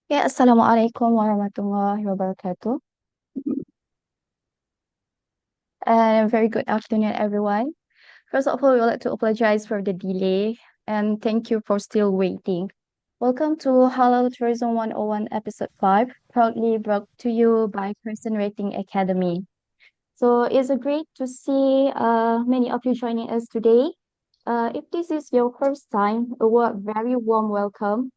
Ya, Assalamualaikum warahmatullahi wabarakatuh. And very good afternoon, everyone. First of all, we would like to apologize for the delay and thank you for still waiting. Welcome to Halal Tourism 101 Episode 5, proudly brought to you by CrescentRating Academy. So it's a great to see many of you joining us today. If this is your first time, very warm welcome.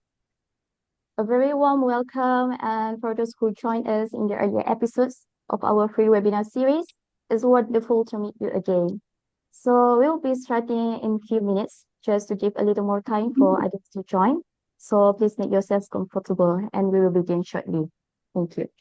A very warm welcome, and for those who joined us in the earlier episodes of our free webinar series, it's wonderful to meet you again. So we'll be starting in a few minutes just to give a little more time for others to join. So please make yourselves comfortable and we will begin shortly. Thank you.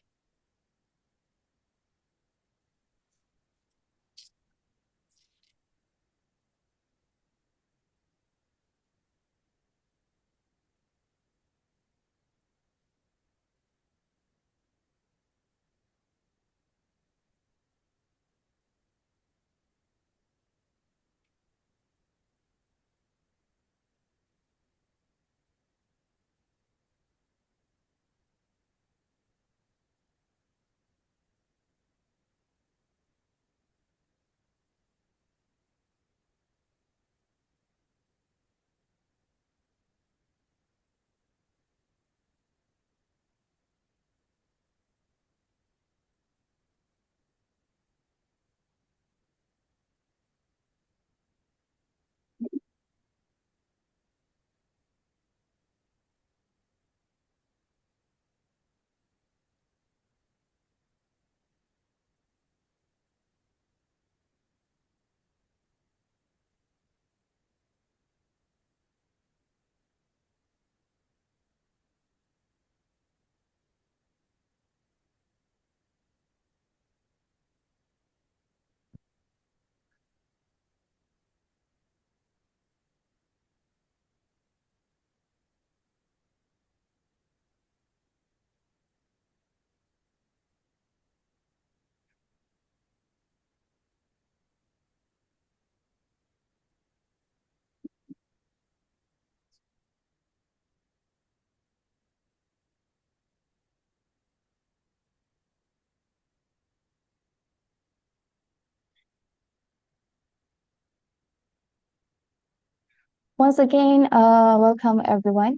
Once again, welcome everyone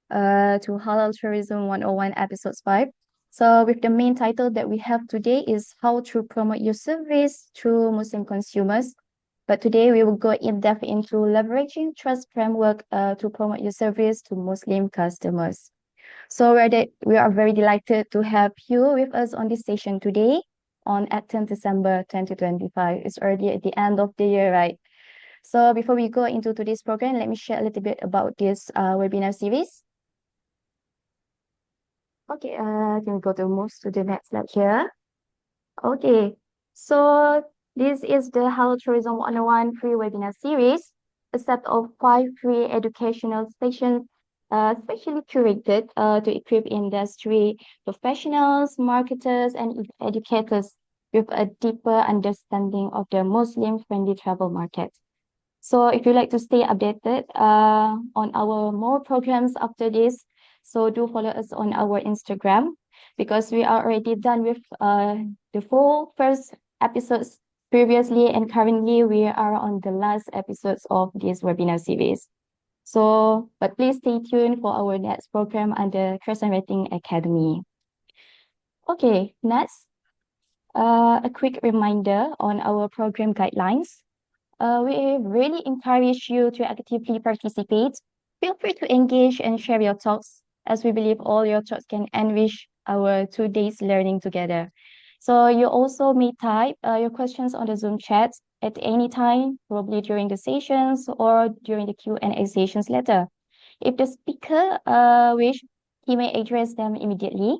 to Halal Tourism 101 Episode 5. So with the main title that we have today is How to Promote Your Service to Muslim Consumers. But today we will go in depth into leveraging trust framework to promote your service to Muslim customers. So we are very delighted to have you with us on this session today on 18th December 2025. It's already at the end of the year, right? So before we go into today's program, let me share a little bit about this webinar series. Okay, can we go to move to the next slide here? Okay, so this is the Halal Tourism 101 free webinar series, a set of 5 free educational sessions, specially curated to equip industry professionals, marketers, and educators with a deeper understanding of the Muslim-friendly travel market. So if you'd like to stay updated on our more programs after this, so do follow us on our Instagram because we are already done with the full first episodes previously, and currently we are on the last episodes of this webinar series. So, but please stay tuned for our next program under CrescentRating Academy. Okay, next, a quick reminder on our program guidelines. We really encourage you to actively participate. Feel free to engage and share your thoughts, as we believe all your thoughts can enrich our 2 days learning together. So you also may type your questions on the Zoom chat at any time, probably during the sessions or during the Q&A sessions later. If the speaker wish, he may address them immediately.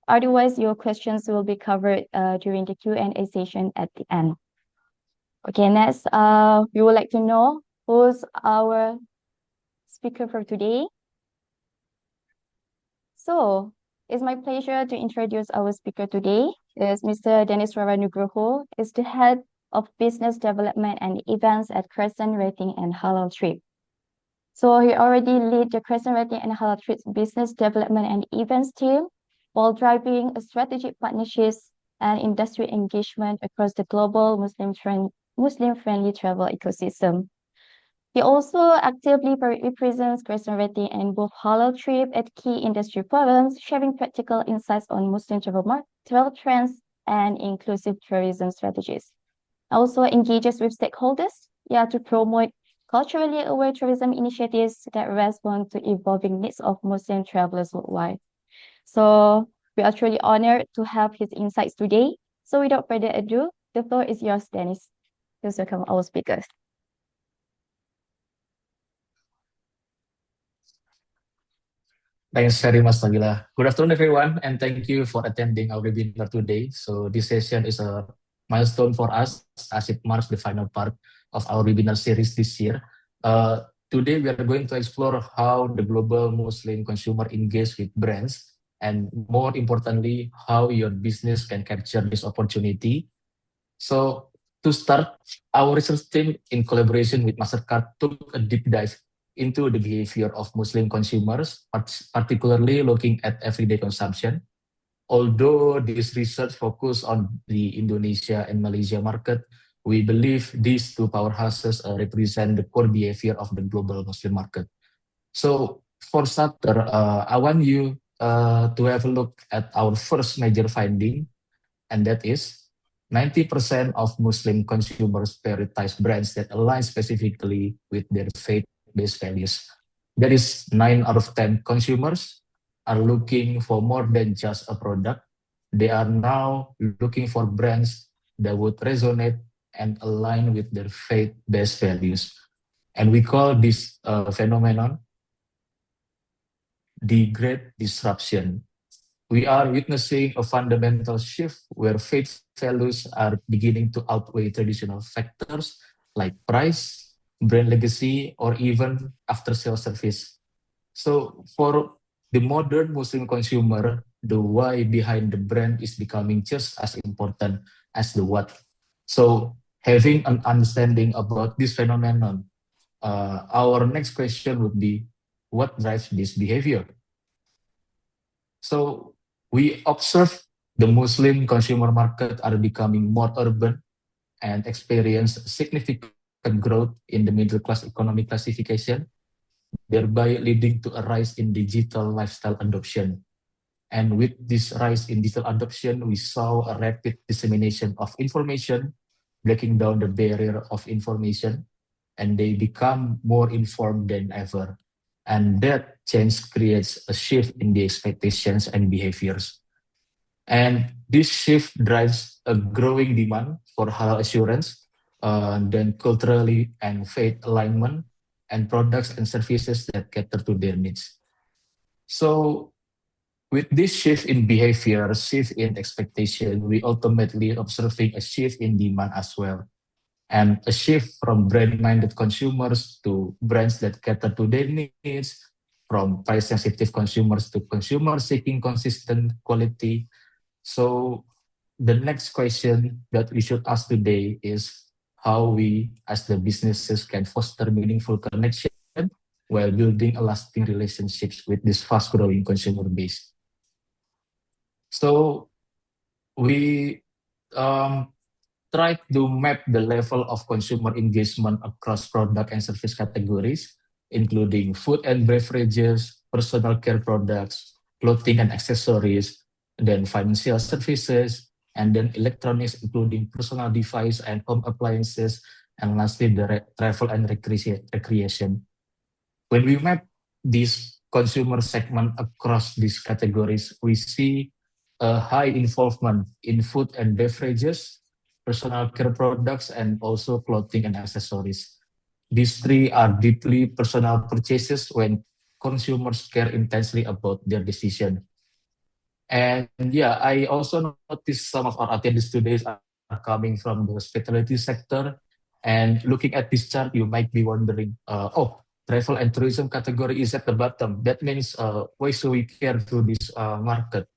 Otherwise, your questions will be covered during the Q&A session at the end. Okay, next, we would like to know who's our speaker for today. So, it's my pleasure to introduce our speaker today. Is Mr. Daniswara Nugroho, is the head of business development and events at CrescentRating and HalalTrip. So he already lead the CrescentRating and HalalTrip's business development and events team while driving a strategic partnerships and industry engagement across the global Muslim-friendly travel ecosystem. He also actively represents CrescentRating and both HalalTrip at key industry forums, sharing practical insights on Muslim travel trends and inclusive tourism strategies. Also engages with stakeholders, to promote culturally aware tourism initiatives that respond to evolving needs of Muslim travelers worldwide. So we are truly honored to have his insights today. So without further ado, the floor is yours, Dennis. Please welcome our speakers. Thanks very much, Nabila. Good afternoon, everyone, and thank you for attending our webinar today. So this session is a milestone for us as it marks the final part of our webinar series this year. Today, we are going to explore how the global Muslim consumer engage with brands, and more importantly, how your business can capture this opportunity. So to start, our research team, in collaboration with Mastercard, took a deep dive into the behavior of Muslim consumers, particularly looking at everyday consumption. Although this research focused on the Indonesia and Malaysia market, we believe these two powerhouses represent the core behavior of the global Muslim market. So for starter, I want you to have a look at our first major finding, and that is 90% of Muslim consumers prioritize brands that align specifically with their faith-based values. That is 9 out of 10 consumers are looking for more than just a product. They are now looking for brands that would resonate and align with their faith-based values. And we call this phenomenon the Great Disruption. We are witnessing a fundamental shift where faith values are beginning to outweigh traditional factors like price, brand legacy, or even after sales service. So, for the modern Muslim consumer, the why behind the brand is becoming just as important as the what. So, having an understanding about this phenomenon, our next question would be, what drives this behavior? So we observe the Muslim consumer market are becoming more urban and experience significant growth in the middle class economic classification, thereby leading to a rise in digital lifestyle adoption. And with this rise in digital adoption, we saw a rapid dissemination of information, breaking down the barrier of information, and they become more informed than ever. And that change creates a shift in the expectations and behaviors. And this shift drives a growing demand for halal assurance, then culturally and faith alignment, and products and services that cater to their needs. So, with this shift in behavior, shift in expectation, we ultimately observing a shift in demand as well, and a shift from brand-minded consumers to brands that cater to their needs, from price-sensitive consumers to consumers seeking consistent quality. So the next question that we should ask today is how we, as the businesses, can foster meaningful connection while building a lasting relationships with this fast-growing consumer base. So we try to map the level of consumer engagement across product and service categories, including food and beverages, personal care products, clothing and accessories, then financial services, and then electronics, including personal device and home appliances, and lastly, the travel and recreation. When we map this consumer segment across these categories, we see a high involvement in food and beverages, personal care products, and also clothing and accessories. These three are deeply personal purchases when consumers care intensely about their decision. And yeah, I also noticed some of our attendees today are coming from the hospitality sector. And looking at this chart, you might be wondering, oh, travel and tourism category is at the bottom. That means why should we care to this market?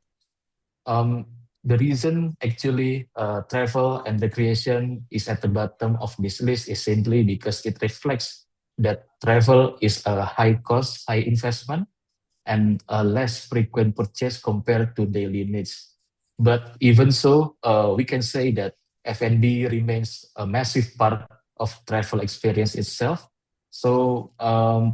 Um, the reason actually travel and recreation is at the bottom of this list is simply because it reflects that travel is a high cost, high investment, and a less frequent purchase compared to daily needs. But even so, we can say that F&B remains a massive part of travel experience itself. So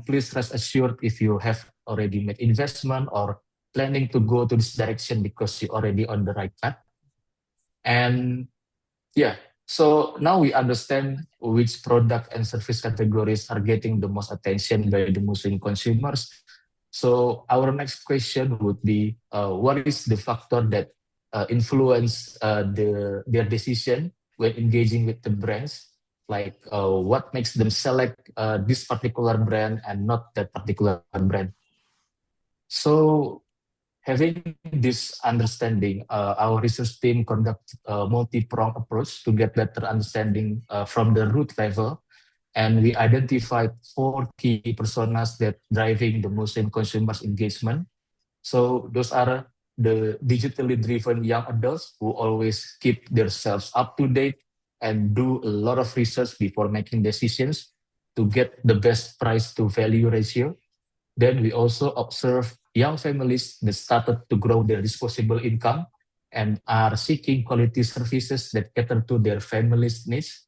please rest assured if you have already made investment or planning to go to this direction because you're already on the right path. And yeah. So now we understand which product and service categories are getting the most attention by the Muslim consumers. So our next question would be, what is the factor that influence their decision when engaging with the brands? Like what makes them select this particular brand and not that particular brand? So having this understanding, our research team conduct a multi-pronged approach to get better understanding from the root level, and we identified four key personas that driving the Muslim consumers' engagement. So those are the digitally driven young adults who always keep themselves up to date and do a lot of research before making decisions to get the best price to value ratio. Then we also observe young families that started to grow their disposable income and are seeking quality services that cater to their family's needs.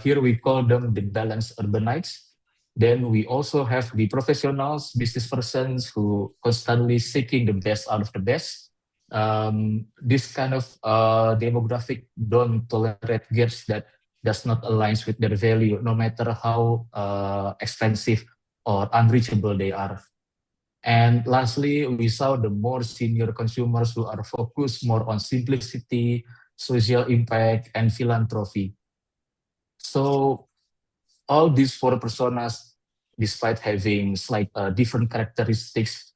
Here we call them the balanced urbanites. Then we also have the professionals, business persons who constantly seeking the best out of the best. This kind of demographic don't tolerate gaps that does not align with their value, no matter how expensive or unreachable they are. And lastly, we saw the more senior consumers who are focused more on simplicity, social impact, and philanthropy. So all these four personas, despite having slight different characteristics,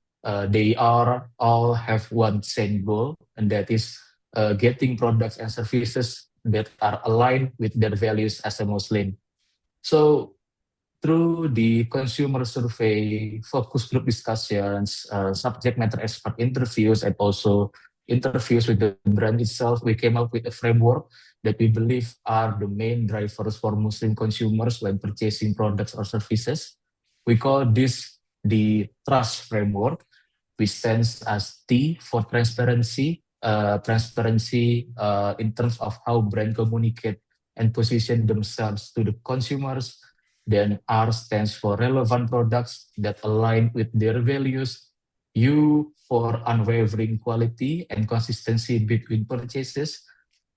they are all have one same goal, and that is getting products and services that are aligned with their values as a Muslim. So through the consumer survey, focus group discussions, subject matter expert interviews, and also interviews with the brand itself, we came up with a framework that we believe are the main drivers for Muslim consumers when purchasing products or services. We call this the trust framework, which stands as T for transparency. Transparency in terms of how brand communicate and position themselves to the consumers. Then R stands for relevant products that align with their values. U for unwavering quality and consistency between purchases.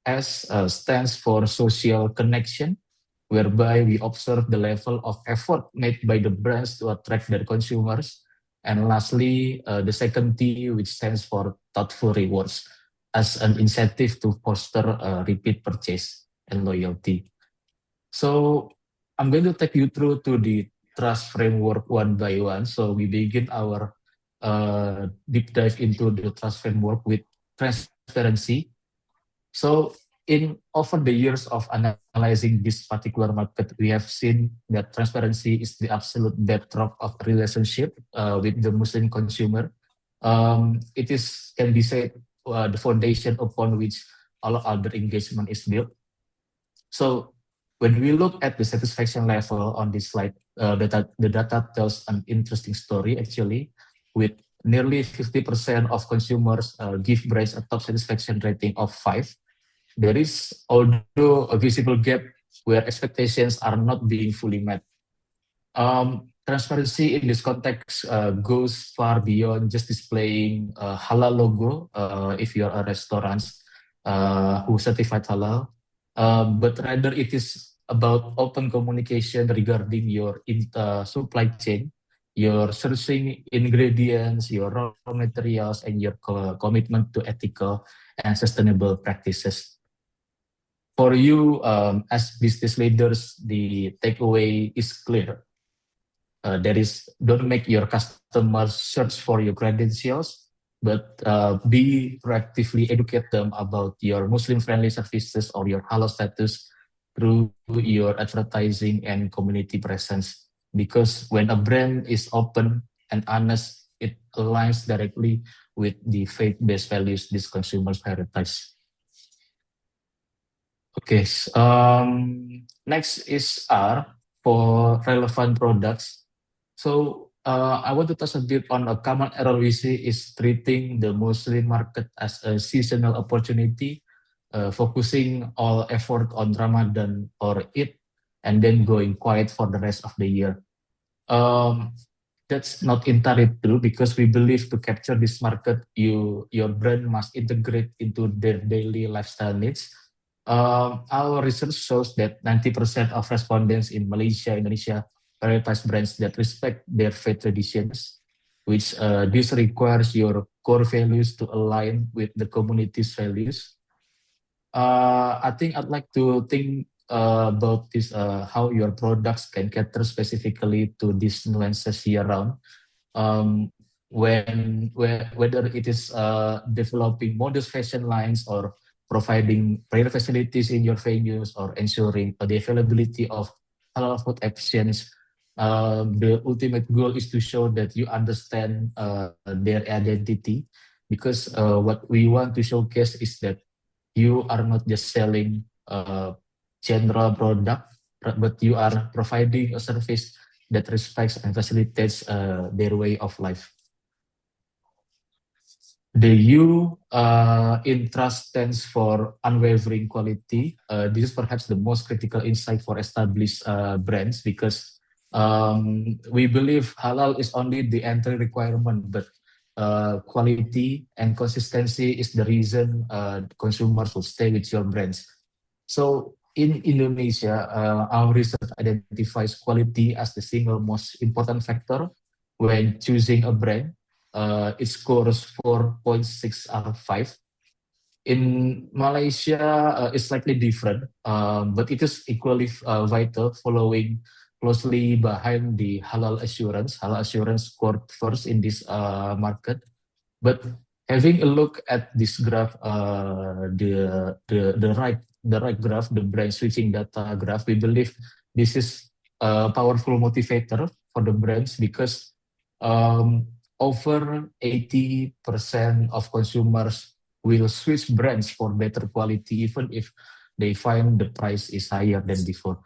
S stands for social connection, whereby we observe the level of effort made by the brands to attract their consumers. And lastly, the second T, which stands for thoughtful rewards, as an incentive to foster repeat purchase and loyalty. So I'm going to take you through to the trust framework one by one. So we begin our deep dive into the trust framework with transparency. So in over the years of analyzing this particular market, we have seen that transparency is the absolute bedrock of a relationship with the Muslim consumer. It is can be said the foundation upon which all other engagement is built. So when we look at the satisfaction level on this slide, the data tells an interesting story actually, with nearly 50% of consumers give brands a top satisfaction rating of 5. There is, although, a visible gap where expectations are not being fully met. Transparency in this context goes far beyond just displaying a halal logo if you're a restaurant who certified halal, but rather it is about open communication regarding your supply chain, your sourcing ingredients, your raw materials, and your commitment to ethical and sustainable practices. For you, as business leaders, the takeaway is clear. That is, don't make your customers search for your credentials, but be proactively educate them about your Muslim-friendly services or your halal status through your advertising and community presence. Because when a brand is open and honest, it aligns directly with the faith-based values these consumers prioritize. Okay, next is R. for relevant products. So I want to touch a bit on a common error we see is treating the Muslim market as a seasonal opportunity, focusing all effort on Ramadan or Eid, and then going quiet for the rest of the year. Um, that's not entirely true because we believe to capture this market, your brand must integrate into their daily lifestyle needs. Our research shows that 90% of respondents in Malaysia, Indonesia prioritize brands that respect their faith traditions, which this requires your core values to align with the community's values. I think I'd like to think about this, how your products can cater specifically to these nuances year round. Whether it is developing modest fashion lines or providing prayer facilities in your venues or ensuring the availability of halal food options. The ultimate goal is to show that you understand their identity because what we want to showcase is that you are not just selling a general product, but you are providing a service that respects and facilitates their way of life. The U in trust stands for unwavering quality. This is perhaps the most critical insight for established brands because we believe halal is only the entry requirement, but quality and consistency is the reason consumers will stay with your brands. So in Indonesia, our research identifies quality as the single most important factor when choosing a brand. It scores 4.6 out of 5. In Malaysia, it's slightly different, but it is equally vital, following closely behind the halal assurance. Halal assurance scored first in this market. But having a look at this graph, the right graph, the brand switching data graph, we believe this is a powerful motivator for the brands because um, over 80% of consumers will switch brands for better quality, even if they find the price is higher than before.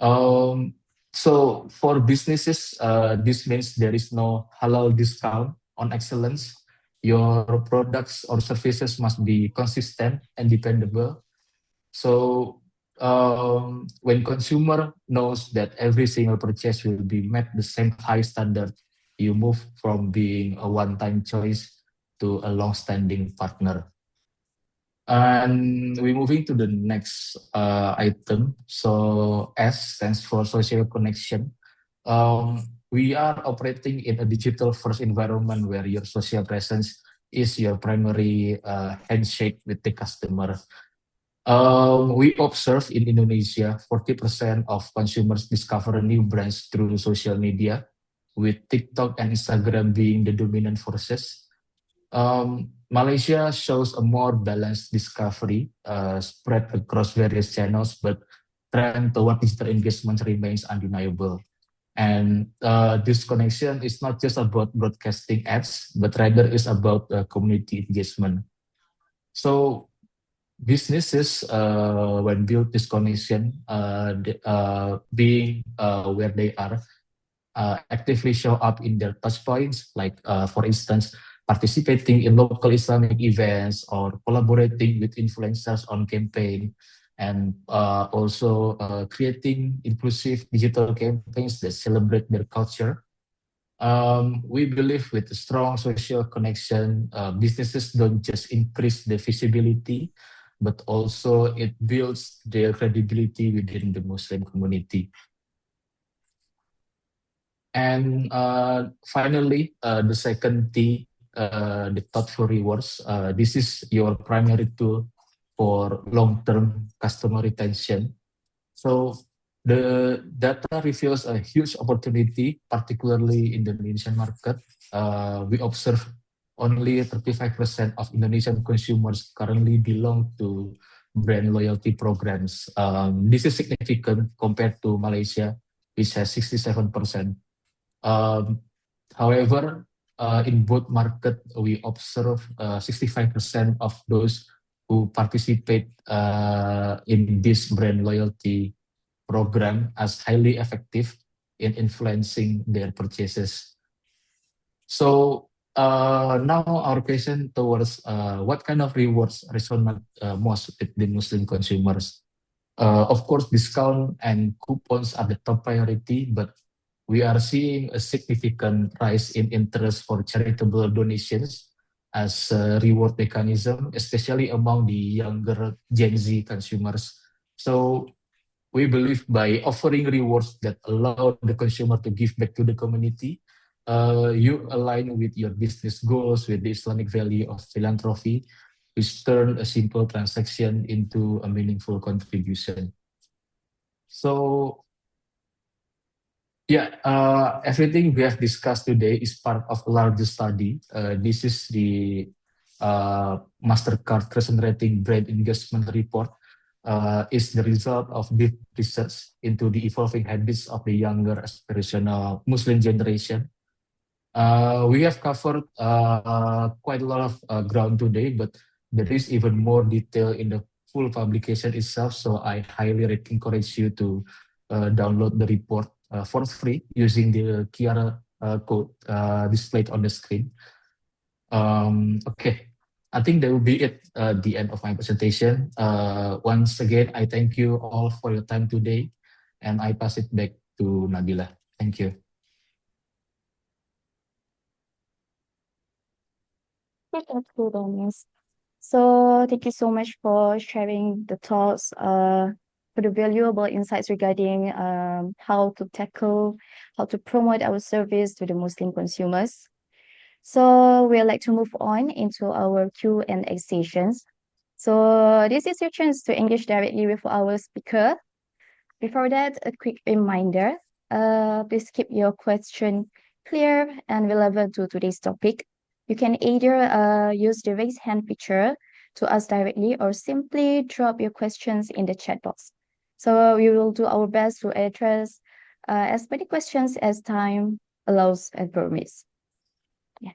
Um, so for businesses, this means there is no halal discount on excellence. Your products or services must be consistent and dependable. So when consumer knows that every single purchase will be met the same high standard, you move from being a one-time choice to a long-standing partner. And we're moving to the next item. So S stands for social connection. We are operating in a digital first environment where your social presence is your primary handshake with the customer. We observe in Indonesia, 40% of consumers discover new brands through social media, with TikTok and Instagram being the dominant forces. Malaysia shows a more balanced discovery spread across various channels, but trend toward digital engagement remains undeniable. And this connection is not just about broadcasting ads, but rather is about community engagement. So businesses, when build this connection, being where they are, actively show up in their touch points, like for instance, participating in local Islamic events or collaborating with influencers on campaign, and also creating inclusive digital campaigns that celebrate their culture. We believe with a strong social connection, businesses don't just increase the visibility, but also it builds their credibility within the Muslim community. And finally, the second T, the thoughtful rewards. This is your primary tool for long-term customer retention. So the data reveals a huge opportunity, particularly in the Indonesian market. We observe only 35% of Indonesian consumers currently belong to brand loyalty programs. This is significant compared to Malaysia, which has 67%. Um, However, in both market, we observe 65% of those who participate in this brand loyalty program as highly effective in influencing their purchases. So now our question towards what kind of rewards resonate most with the Muslim consumers. Of course, discount and coupons are the top priority, but we are seeing a significant rise in interest for charitable donations as a reward mechanism, especially among the younger Gen Z consumers. So we believe by offering rewards that allow the consumer to give back to the community, you align with your business goals, with the Islamic value of philanthropy, which turn a simple transaction into a meaningful contribution. So yeah, everything we have discussed today is part of a larger study. This is the Mastercard CrescentRating Brand Engagement Report. Is the result of deep research into the evolving habits of the younger aspirational Muslim generation. We have covered quite a lot of ground today, but there is even more detail in the full publication itself. So I highly encourage you to download the report for free using the QR code displayed on the screen. Okay, I think that will be it. The end of my presentation. Once again, I thank you all for your time today, and I pass it back to Nabila. Thank you. Okay, that's good, Dennis. So thank you so much for sharing the thoughts, for the valuable insights regarding how to promote our service to the Muslim consumers. So we'd like to move on into our Q&A sessions. So this is your chance to engage directly with our speaker. Before that, a quick reminder. Please keep your question clear and relevant to today's topic. You can either use the raise hand feature to ask directly or simply drop your questions in the chat box. So we will do our best to address as many questions as time allows and permits. Yeah.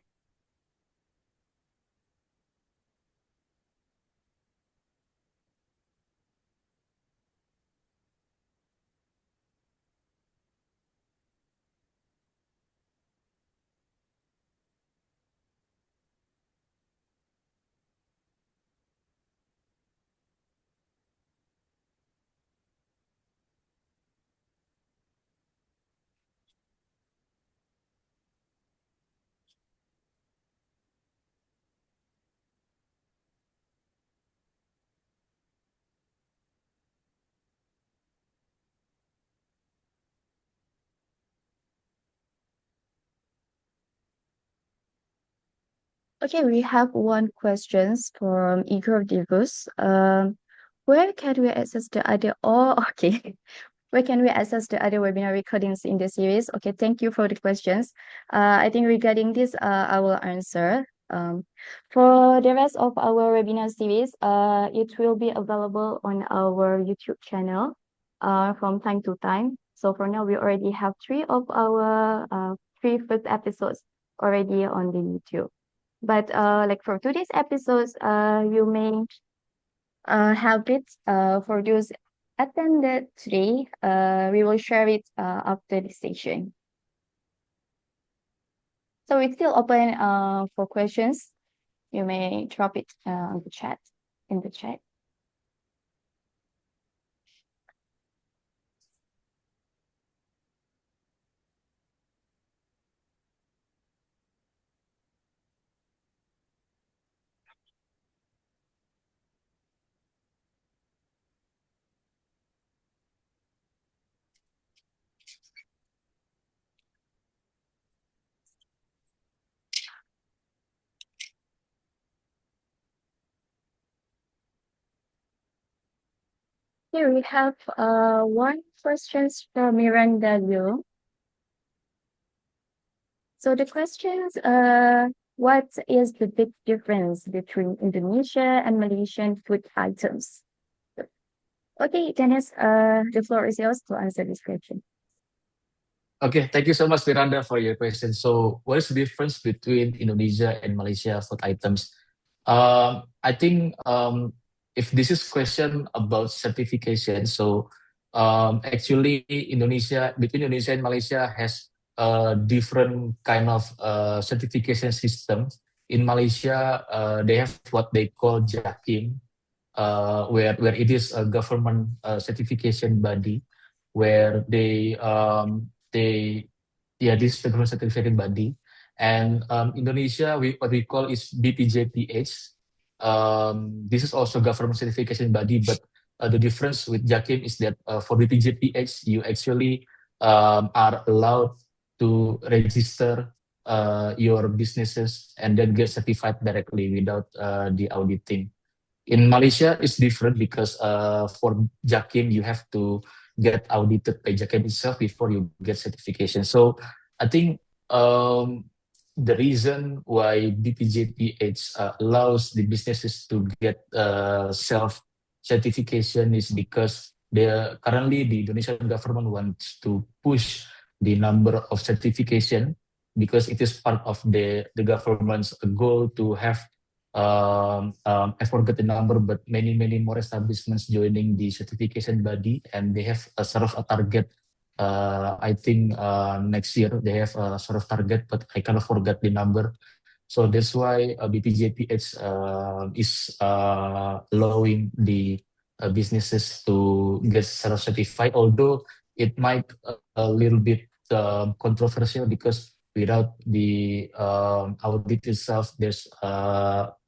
Okay, we have one questions from Igor Divus. Where can we access the other? Oh, okay. Where can we access the other webinar recordings in the series? Okay, thank you for the questions. I think regarding this, I will answer. For the rest of our webinar series, it will be available on our YouTube channel from time to time. So for now, we already have three of our three first episodes already on the YouTube. But like for today's episodes, you may have it for those attended today. We will share it after the session. So it's still open for questions. You may drop it on the chat in the chat. Here we have one questions from Miranda Liu. So the questions, what is the big difference between Indonesia and Malaysian food items? Okay, Dennis, the floor is yours to answer this question. Okay, thank you so much, Miranda, for your question. So, what is the difference between Indonesia and Malaysia food items? I think if this is question about certification, so Actually, Indonesia between Indonesia and Malaysia has a different kind of certification system. In Malaysia, they have what they call JAKIM, where it is a government certification body, where they yeah, this is the government certification body. And Indonesia, what we call is BPJPH. This is also government certification body, but the difference with JAKIM is that for BPJPH, you actually are allowed to register your businesses and then get certified directly without the auditing. In Malaysia, it's different because for Jakim, you have to get audited by Jakim itself before you get certification. So I think the reason why BPJPH allows the businesses to get self certification is because currently the Indonesian government wants to push the number of certification because it is part of the government's goal to have I forgot the number, but many more establishments joining the certification body, and they have a sort of a target. I think next year they have a sort of target, but I kind of forgot the number. So that's why BPJPH is allowing the businesses to get certified, although it might a little bit controversial because without the audit itself, there's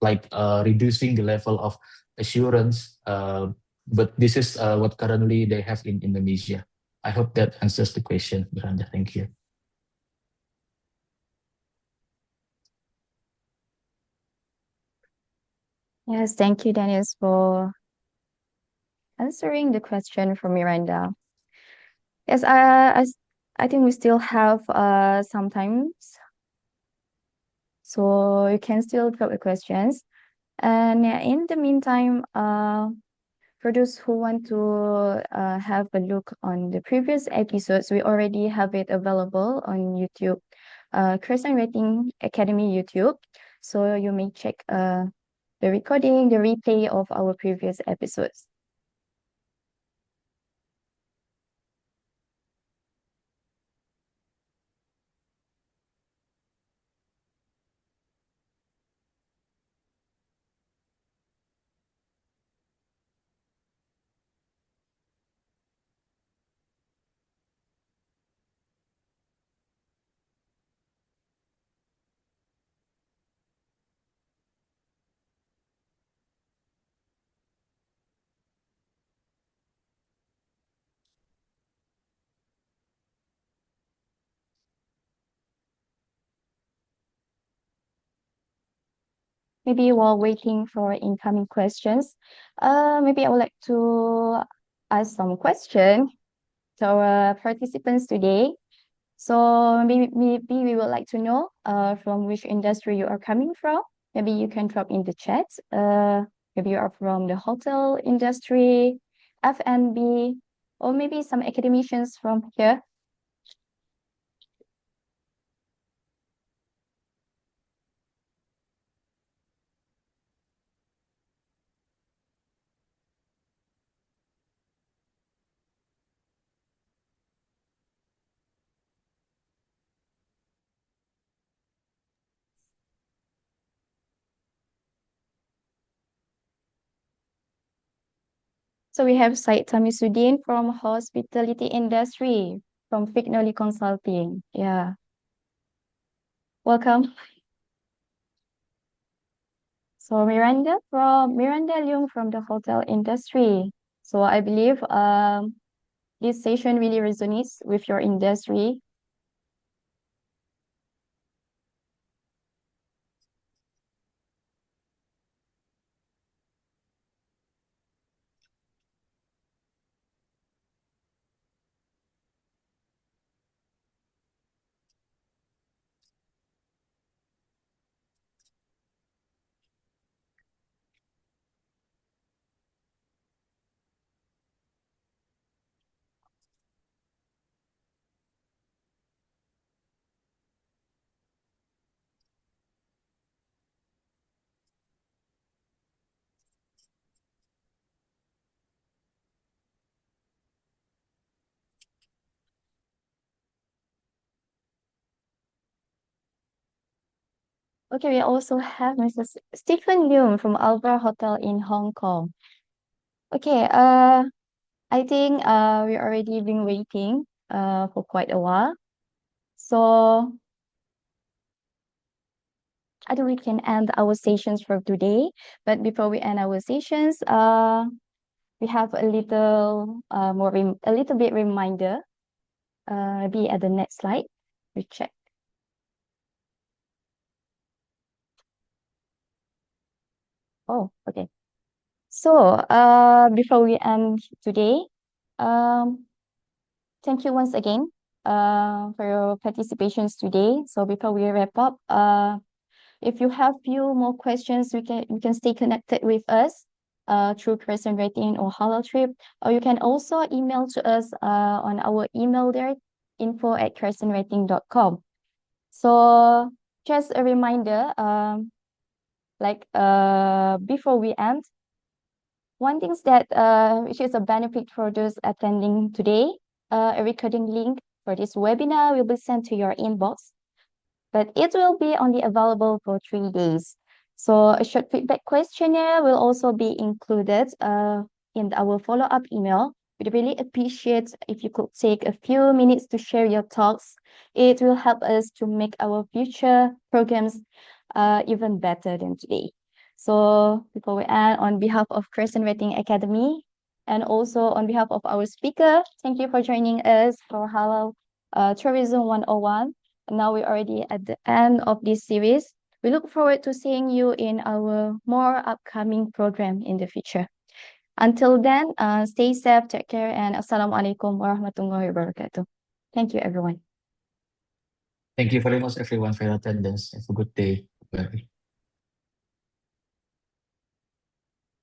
like reducing the level of assurance. But this is what currently they have in Indonesia. I hope that answers the question, Miranda. Thank you. Yes, thank you, Dennis, for answering the question from Miranda. Yes, I think we still have some time, so you can still drop the questions. And yeah, in the meantime, for those who want to have a look on the previous episodes, we already have it available on YouTube, Crescent Rating Academy YouTube. So you may check the recording, the replay of our previous episodes. Maybe while waiting for incoming questions, maybe I would like to ask some question to our participants today. So maybe we would like to know from which industry you are coming from. Maybe you can drop in the chat. Maybe you are from the hotel industry, F&B, or maybe some academicians from here. So we have Said Tamisuddin from hospitality industry from Fignoli Consulting. Yeah, welcome. So Miranda Leung from the hotel industry. So I believe this session really resonates with your industry. Okay, we also have Mr. Stephen Leung from Alva Hotel in Hong Kong. Okay, I think we already been waiting for quite a while. So I think we can end our sessions for today. But before we end our sessions, we have a little a little bit reminder. Be at the next slide. We check. Oh, okay. So before we end today, um, thank you once again for your participations today. So before we wrap up, if you have few more questions, you can stay connected with us through CrescentRating or HalalTrip, or you can also email to us on our email there, info@crescentrating.com. So just a reminder, before we end, one thing that which is a benefit for those attending today, a recording link for this webinar will be sent to your inbox, but it will be only available for 3 days. So a short feedback questionnaire will also be included in our follow-up email. We'd really appreciate if you could take a few minutes to share your thoughts. It will help us to make our future programs even better than today. So before we end, on behalf of Crescent Rating Academy and also on behalf of our speaker, thank you for joining us for Halal Tourism 101. Now we're already at the end of this series. We look forward to seeing you in our more upcoming program in the future. Until then, stay safe, take care, and Assalamualaikum warahmatullahi wabarakatuh. Thank you, everyone. Thank you very much, everyone, for your attendance. Have a good day. Bye.